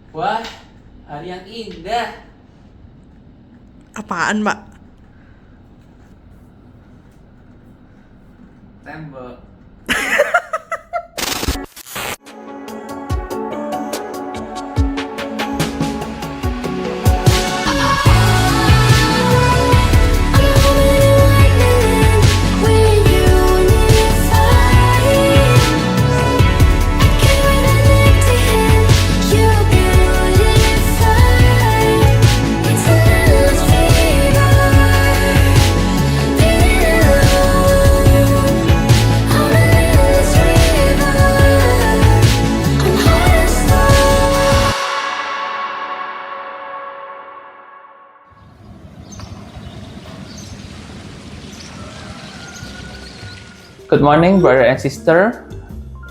Wah, hari yang indah. Apaan, Mbak? Tembok. Good morning, brother and sister.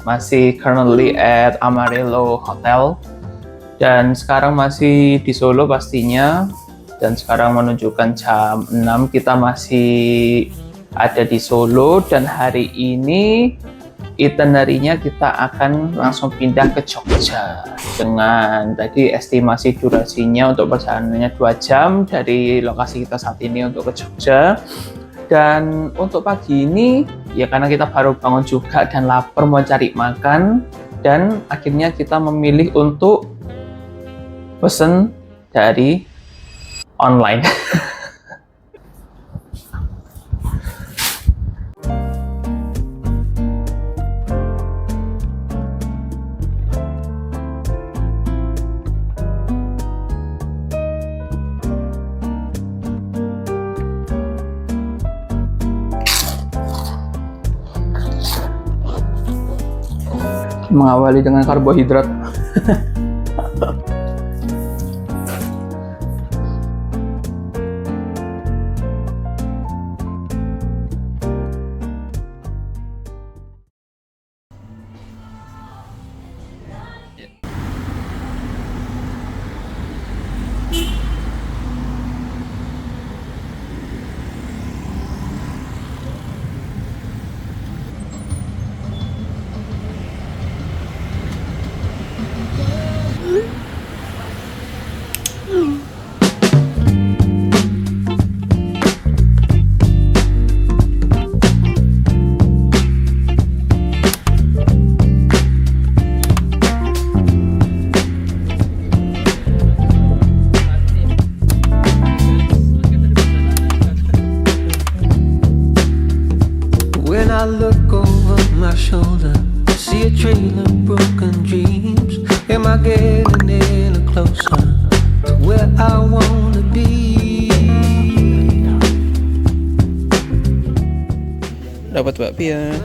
Masih currently at Amarillo Hotel. Dan sekarang masih di Solo pastinya. Dan sekarang menunjukkan jam 6. Kita masih ada di Solo. Dan hari ini itinerary-nya kita akan langsung pindah ke Jogja. Dengan tadi estimasi durasinya untuk perjalanannya 2 jam dari lokasi kita saat ini untuk ke Jogja. Dan untuk pagi ini, ya karena kita baru bangun juga dan lapar mau cari makan, dan akhirnya kita memilih untuk pesen dari online. Mengawali dengan karbohidrat. When I look over my shoulder, see a trail of broken dreams. Am I getting any closer to where I wanna be? Dapat bakpia.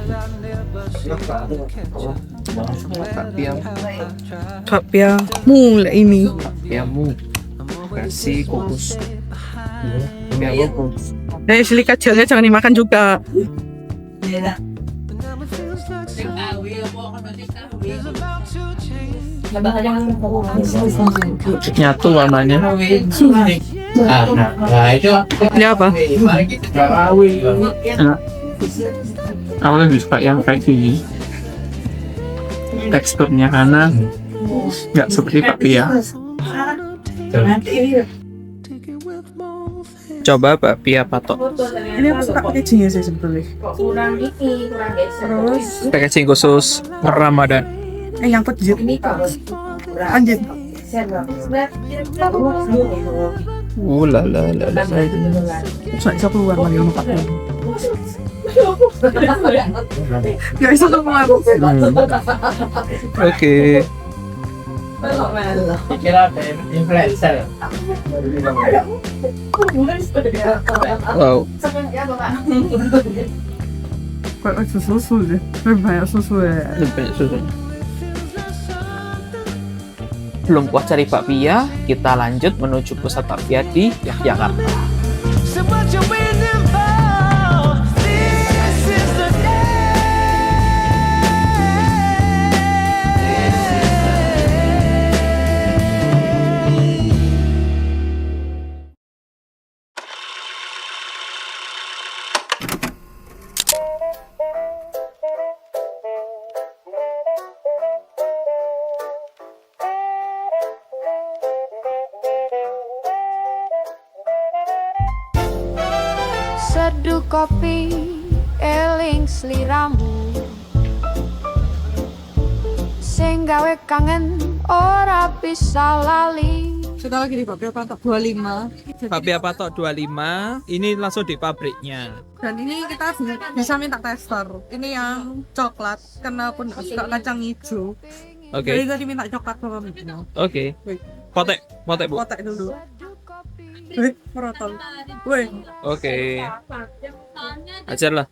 Bakpia mula ini. Bakpiamu. Kasih kukus. Bakpia kukus. Sili kecilnya jangan dimakan juga. Nyatu warnanya. Ini apa? Enak. Aku lebih suka yang kayak gini. Teksturnya karena nggak seperti bakpia. Coba bakpia patok. Ini aku suka packagingnya sih sebetulnya. Kurang geser. Terus Packaging khusus Ramadan. nyangkut jit. Anjir. La la la la. Saya bisa keluar lagi sama Pak. Gak bisa keluar. Oke. Kira influencer. Wow. Kayak susu deh. Lebih banyak susu ya. Lebih banyak susunya. Belum puas cari bakpia, kita lanjut menuju pusat bakpia di Yogyakarta. So what you waiting for? This is the day. kopi eling sliramu sing gawe kangen ora bisa lali. Kita lagi di Babi Apa Tok 25. Babi apa tok 25, ini langsung di pabriknya. Dan ini kita bisa minta tester. Ini yang coklat, karena aku nggak suka kacang hijau. Oke. Jadi tadi minta coklat sama Mino. Oke. Wait, Potek Bu. kotak dulu. Wih, merotol. Wih, Oke. Ajar lah.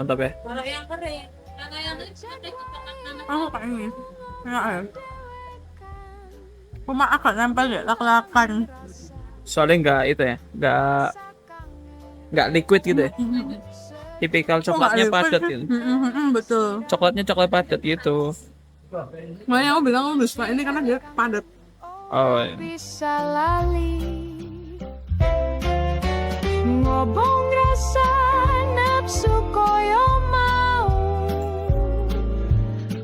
Mantap ya. aku kayak ini. Enak ya. Cuma agak nempel ya, lak-lakan. Soalnya nggak itu ya, nggak liquid gitu ya. Tipikal coklatnya padat gitu. Betul. Coklatnya coklat padat gitu. Makanya aku bilang aku suka ini karena dia padat. Oh, iya. Bisa lali ngobong rasa nafsu koyo mau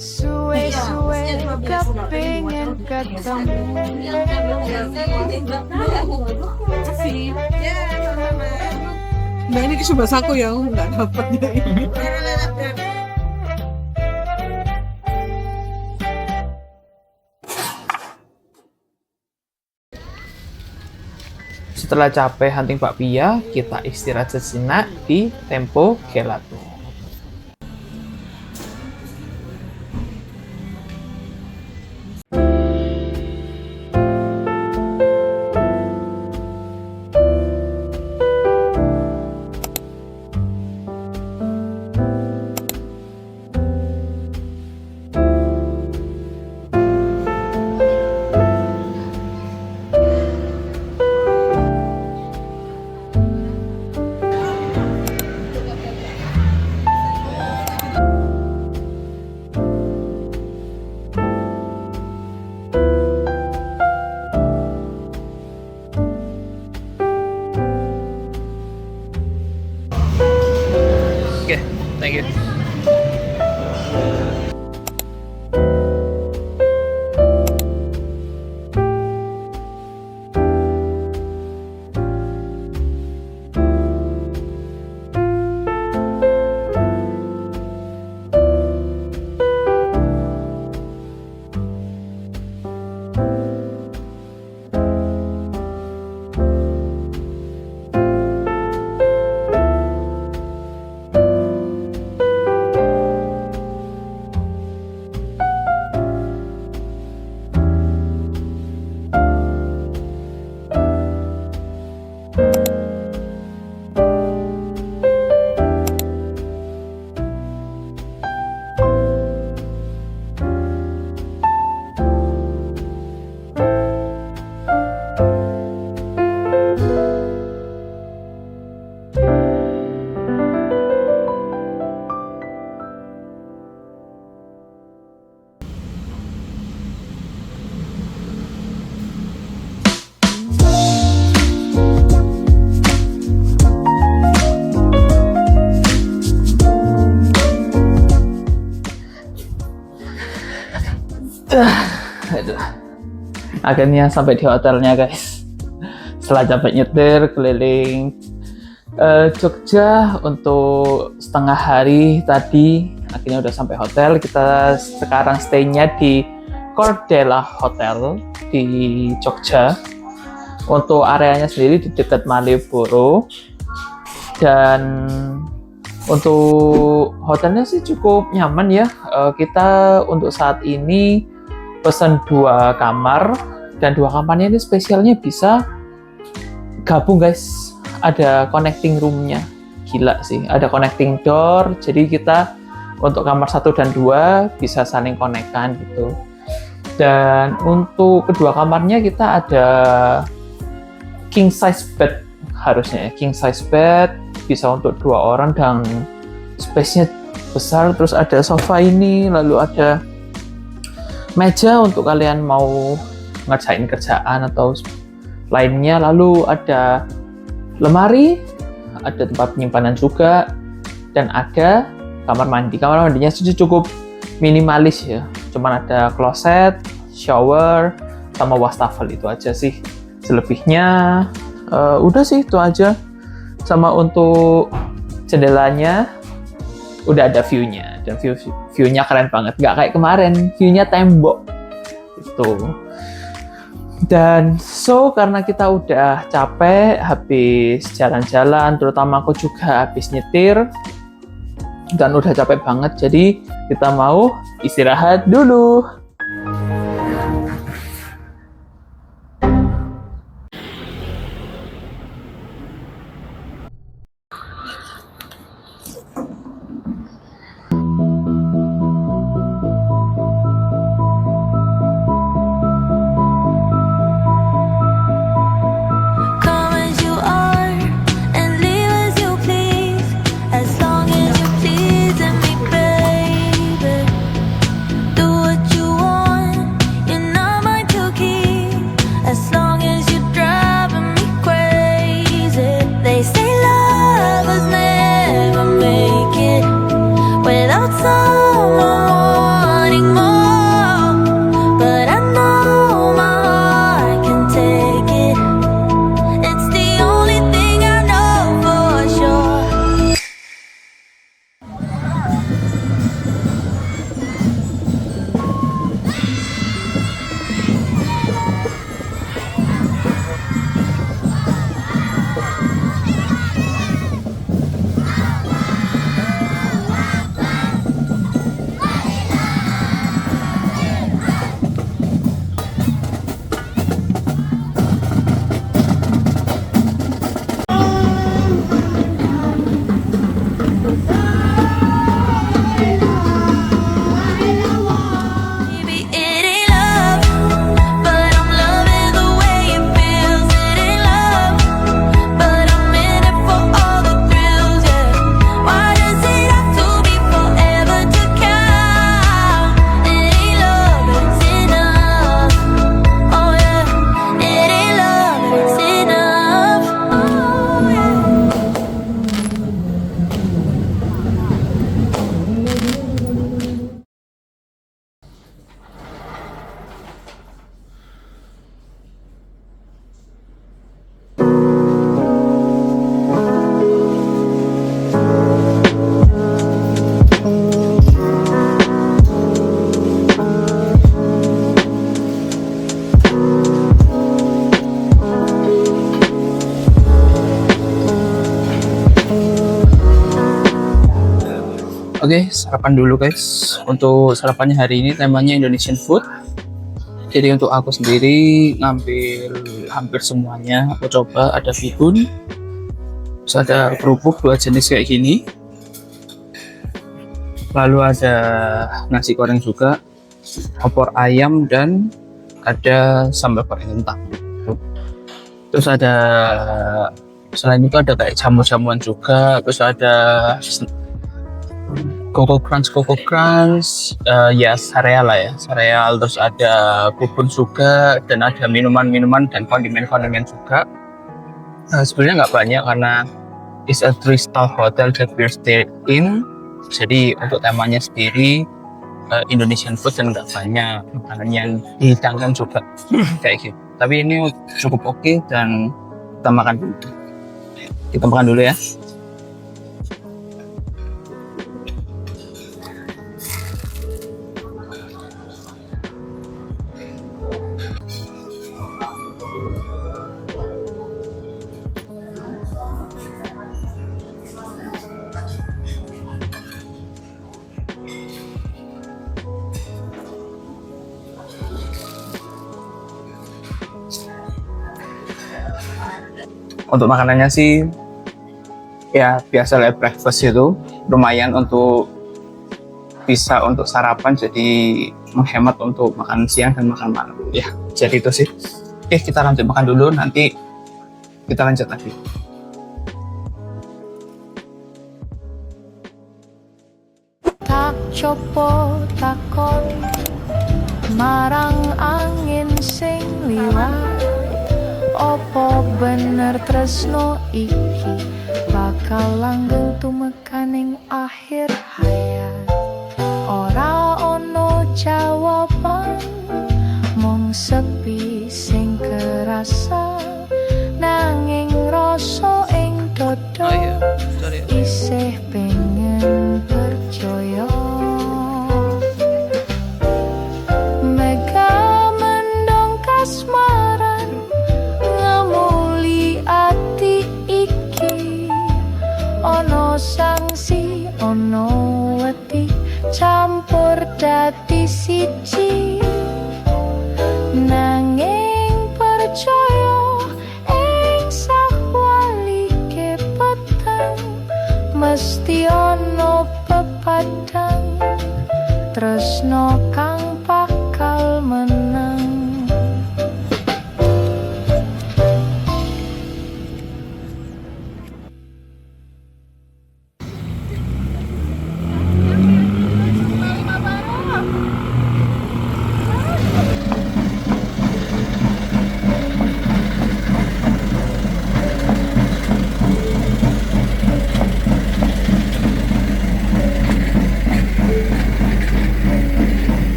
suwe-suwe kepingin ketemu. Nah ini coba aku yang nggak dapet ini. Setelah capek hunting bakpia, kita istirahat sejenak di Tempo Gelato. Oke, thank you. Aduh. Akhirnya sampai di hotelnya guys. Setelah capek nyetir keliling Jogja untuk setengah hari tadi, akhirnya udah sampai hotel. Kita sekarang stay-nya di Cordella Hotel di Jogja. Untuk areanya sendiri di dekat Malioboro, dan untuk hotelnya sih cukup nyaman ya. Kita untuk saat ini pesan 2 kamar, dan 2 kamarnya ini spesialnya bisa gabung guys. Ada connecting roomnya, gila sih. Ada connecting door, jadi kita untuk kamar 1 dan 2 bisa saling konekkan gitu. Dan untuk kedua kamarnya kita ada king size bed, harusnya ya, king size bed bisa untuk 2 orang dan space-nya besar. Terus ada sofa ini, lalu ada meja untuk kalian mau ngerjain kerjaan atau lainnya, lalu ada lemari, ada tempat penyimpanan juga, dan ada kamar mandi. Kamar mandinya cukup minimalis ya, cuman ada kloset, shower, sama wastafel, itu aja sih. Selebihnya udah sih itu aja. Sama untuk jendelanya udah ada view-nya, dan view-nya keren banget, nggak kayak kemarin view-nya tembok itu. Dan karena kita udah capek habis jalan-jalan, terutama aku juga habis nyetir dan udah capek banget, jadi kita mau istirahat dulu. Come as you are and leave as you please, as long as you pleasing me, baby. Do what you want, you're not mine to keep, as long as you're driving me crazy. They say lovers never make it without someone wanting more, but I know my heart can take it. It's the only thing I know for sure. Maybe it ain't love, but I'm loving the way it feels. It ain't love, but I'm in it for all the thrills, yeah. Why does it have to be forever to count? It ain't love, but it's enough. Oh yeah, it ain't love, but it's enough. Oh yeah. Oke, sarapan dulu guys. Untuk sarapannya hari ini temanya Indonesian food. Jadi untuk aku sendiri ngambil hampir semuanya. Aku coba ada bihun, terus ada kerupuk 2 jenis kayak gini. Lalu ada nasi goreng juga, opor ayam, dan ada sambal goreng kentang. Terus ada, selain itu ada kayak jamu-jamuan juga. Terus ada Coco Crunch, ya sereal lah ya, sereal. Terus ada bubur juga, dan ada minuman-minuman dan kondimen-kondimen juga. Sebenarnya nggak banyak karena it's a 3-star hotel that we're staying in. Jadi untuk temanya sendiri Indonesian food dan nggak banyak makanan yang dihidangkan juga kayak gitu. Tapi ini cukup oke dan kita makan dulu. Kita makan dulu ya. Untuk makanannya sih ya biasa lah, breakfast itu lumayan untuk bisa untuk sarapan, jadi menghemat untuk makan siang dan makan malam ya. Jadi itu sih. Oke, kita lanjut makan dulu, nanti kita lanjut lagi. Tak copo takon marang angin sing liwat, opo bener tresno iki bakal langgeng tumekaning akhir hayat. Ora ono jawaban, mung sepi sing kerasa,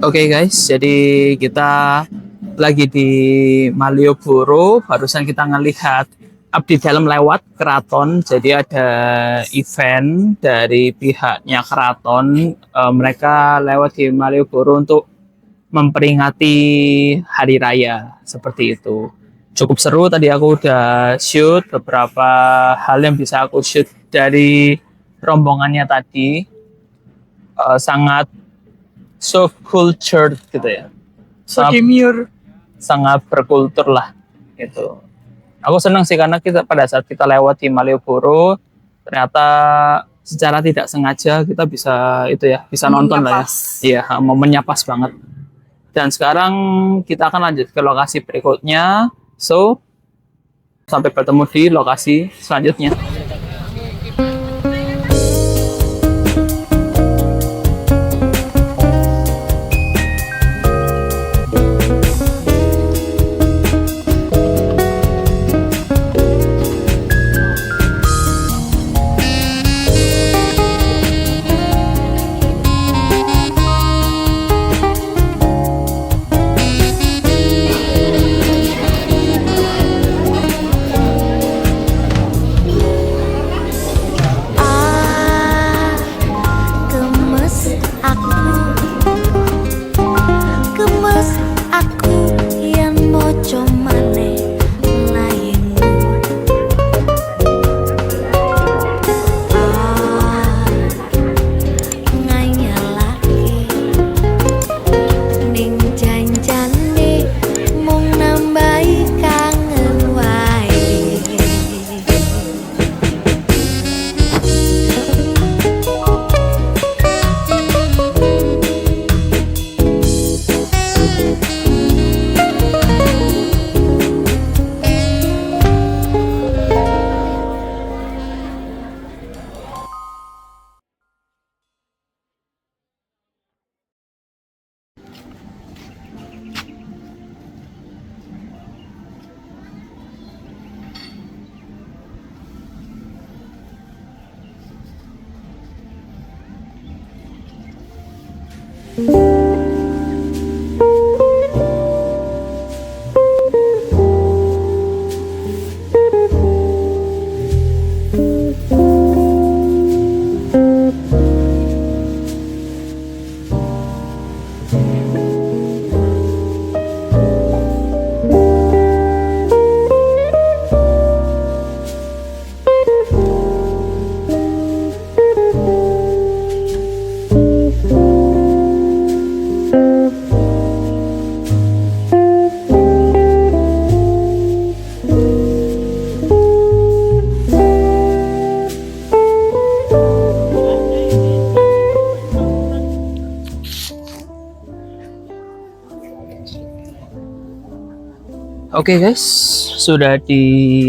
Oke guys, jadi kita lagi di Malioboro. Barusan kita ngelihat abdi dalam lewat keraton. Jadi ada event dari pihaknya keraton. Mereka lewat di Malioboro untuk memperingati hari raya seperti itu. Cukup seru, tadi aku udah shoot beberapa hal yang bisa aku shoot dari rombongannya tadi. Sangat so cultured gitu ya. Sangat berkultur lah gitu. Aku senang sih karena kita pada saat kita lewat di Malioboro ternyata secara tidak sengaja kita bisa itu ya, bisa nonton lah ya. Iya, momennya pas banget. Dan sekarang kita akan lanjut ke lokasi berikutnya. So, sampai bertemu di lokasi selanjutnya. Oke guys, sudah di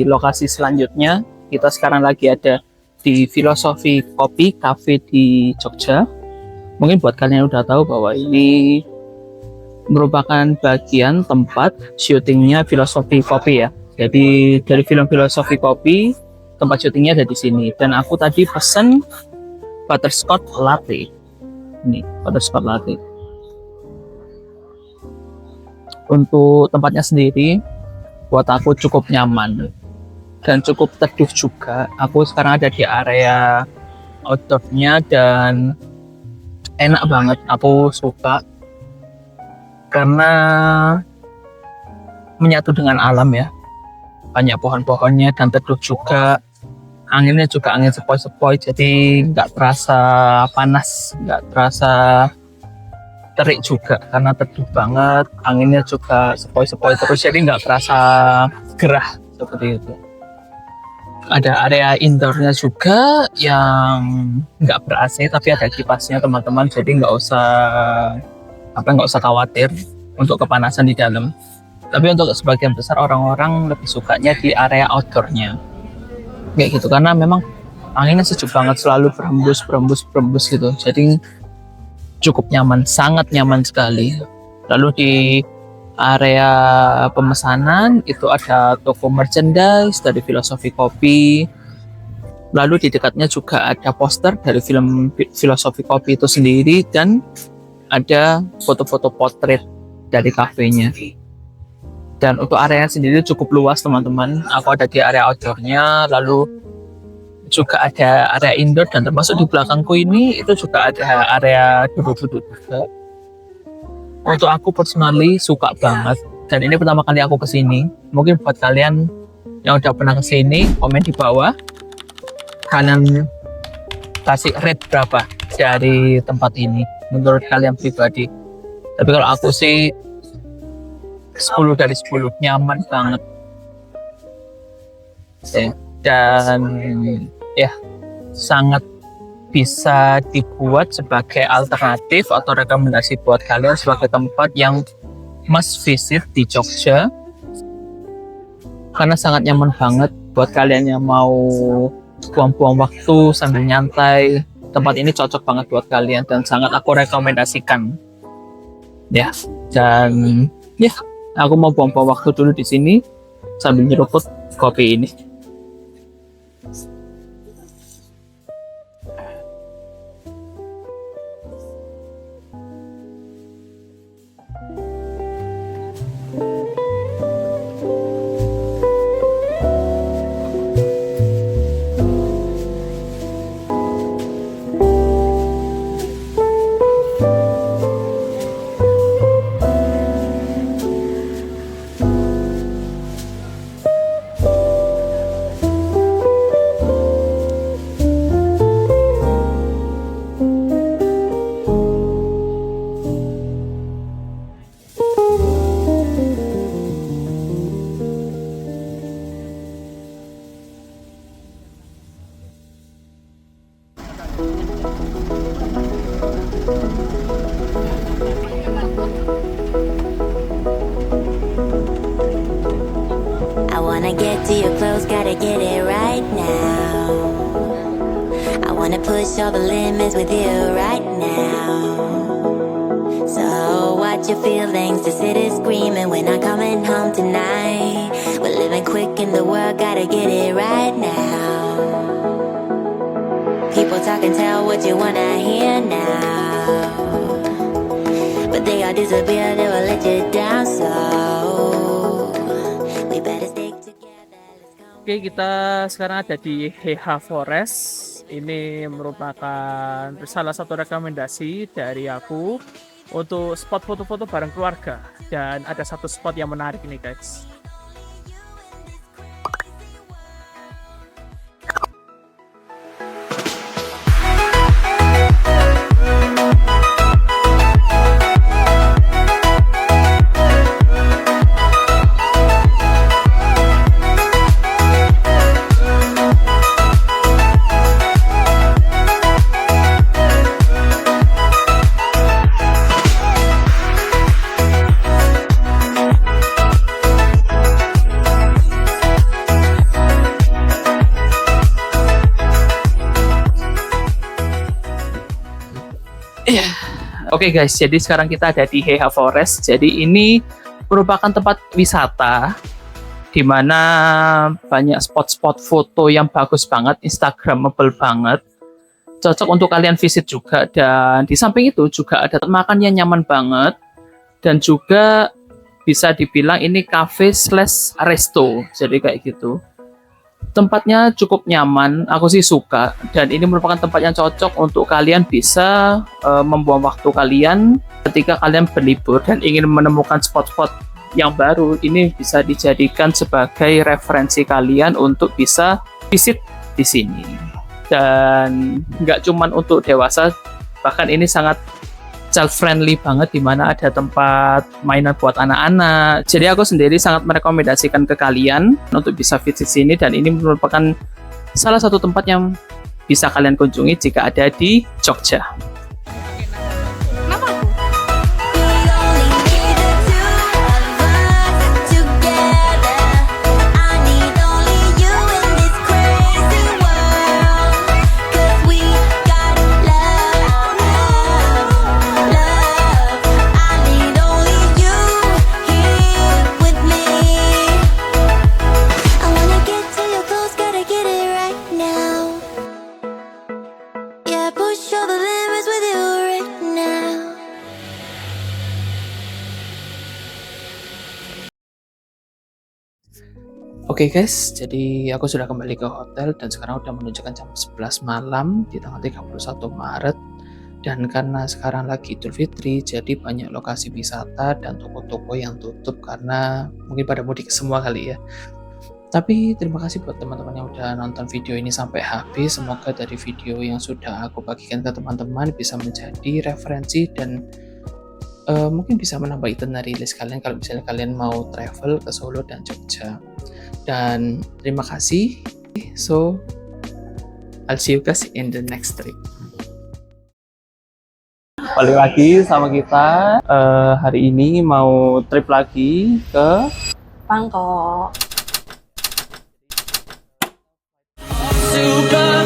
lokasi selanjutnya. Kita sekarang lagi ada di Filosofi Kopi Cafe di Jogja. Mungkin buat kalian yang udah tahu bahwa ini merupakan bagian tempat syutingnya Filosofi Kopi ya. Jadi dari film Filosofi Kopi, tempat syutingnya ada di sini. Dan aku tadi pesen butterscotch latte. Ini butterscotch latte. Untuk tempatnya sendiri, buat aku cukup nyaman dan cukup teduh juga. Aku sekarang ada di area outdoornya dan enak banget. Aku suka karena menyatu dengan alam ya. Banyak pohon-pohonnya dan teduh juga. Anginnya juga angin sepoi-sepoi, jadi nggak terasa panas, nggak terasa terik juga karena teduh banget. Anginnya juga sepoi-sepoi terus, jadi nggak terasa gerah seperti itu. Ada area indoornya juga yang nggak ber AC tapi ada kipasnya teman-teman, jadi nggak usah khawatir untuk kepanasan di dalam. Tapi untuk sebagian besar orang-orang lebih sukanya di area outdoornya kayak gitu, karena memang anginnya sejuk banget, selalu berembus gitu, jadi cukup nyaman, sangat nyaman sekali. Lalu di area pemesanan itu ada toko merchandise dari Filosofi Kopi. Lalu di dekatnya juga ada poster dari film Filosofi Kopi itu sendiri, dan ada foto-foto portrait dari kafenya. Dan untuk area sendiri cukup luas teman-teman. Aku ada di area outdoornya, lalu juga ada area indoor, dan termasuk di belakangku ini itu juga ada area duduk-duduk juga. Untuk aku personally suka banget, dan ini pertama kali aku kesini. Mungkin buat kalian yang udah pernah kesini, komen di bawah kalian kasih rate berapa dari tempat ini menurut kalian pribadi. Tapi kalau aku sih 10 dari 10, nyaman banget. Dan ya sangat bisa dibuat sebagai alternatif atau rekomendasi buat kalian sebagai tempat yang must visit di Jogja, karena sangat nyaman banget buat kalian yang mau buang-buang waktu sambil nyantai. Tempat ini cocok banget buat kalian dan sangat aku rekomendasikan ya. Dan ya, aku mau buang-buang waktu dulu di sini sambil nyeruput kopi ini. I wanna get to your clothes, gotta get it right now. I wanna push all the limits with you right now. So watch your feelings, the city's screaming, we're not coming home tonight. We're living quick in the world, gotta get it right now. People talk and tell what you wanna hear now, but they all disappear, they will let you down. So we better stick together. Let's go. Oke, kita sekarang ada di HH Forest. Ini merupakan salah satu rekomendasi dari aku untuk spot foto-foto bareng keluarga. Dan ada satu spot yang menarik nih guys. Oke guys, jadi sekarang kita ada di HH Forest. Jadi ini merupakan tempat wisata di mana banyak spot-spot foto yang bagus banget, instagramable banget. Cocok untuk kalian visit juga. Dan di samping itu juga ada tempat makan yang nyaman banget. Dan juga bisa dibilang ini cafe slash resto. Jadi kayak gitu. Tempatnya cukup nyaman, aku sih suka, dan ini merupakan tempat yang cocok untuk kalian bisa membuang waktu kalian ketika kalian berlibur dan ingin menemukan spot-spot yang baru. Ini bisa dijadikan sebagai referensi kalian untuk bisa visit di sini. Dan nggak cuman untuk dewasa, bahkan ini sangat child-friendly banget, di mana ada tempat mainan buat anak-anak. Jadi aku sendiri sangat merekomendasikan ke kalian untuk bisa visit sini, dan ini merupakan salah satu tempat yang bisa kalian kunjungi jika ada di Jogja. Oke guys, jadi aku sudah kembali ke hotel dan sekarang udah menunjukkan jam 11 malam di tanggal 31 Maret. Dan karena sekarang lagi Idul Fitri, jadi banyak lokasi wisata dan toko-toko yang tutup karena mungkin pada mudik semua kali ya. Tapi terima kasih buat teman-teman yang udah nonton video ini sampai habis. Semoga dari video yang sudah aku bagikan ke teman-teman bisa menjadi referensi dan mungkin bisa menambah itinerary list kalian kalau misalnya kalian mau travel ke Solo dan Jogja. Dan terima kasih. So, I'll see you guys in the next trip. Balik lagi sama kita. Hari ini mau trip lagi ke Bangkok. Super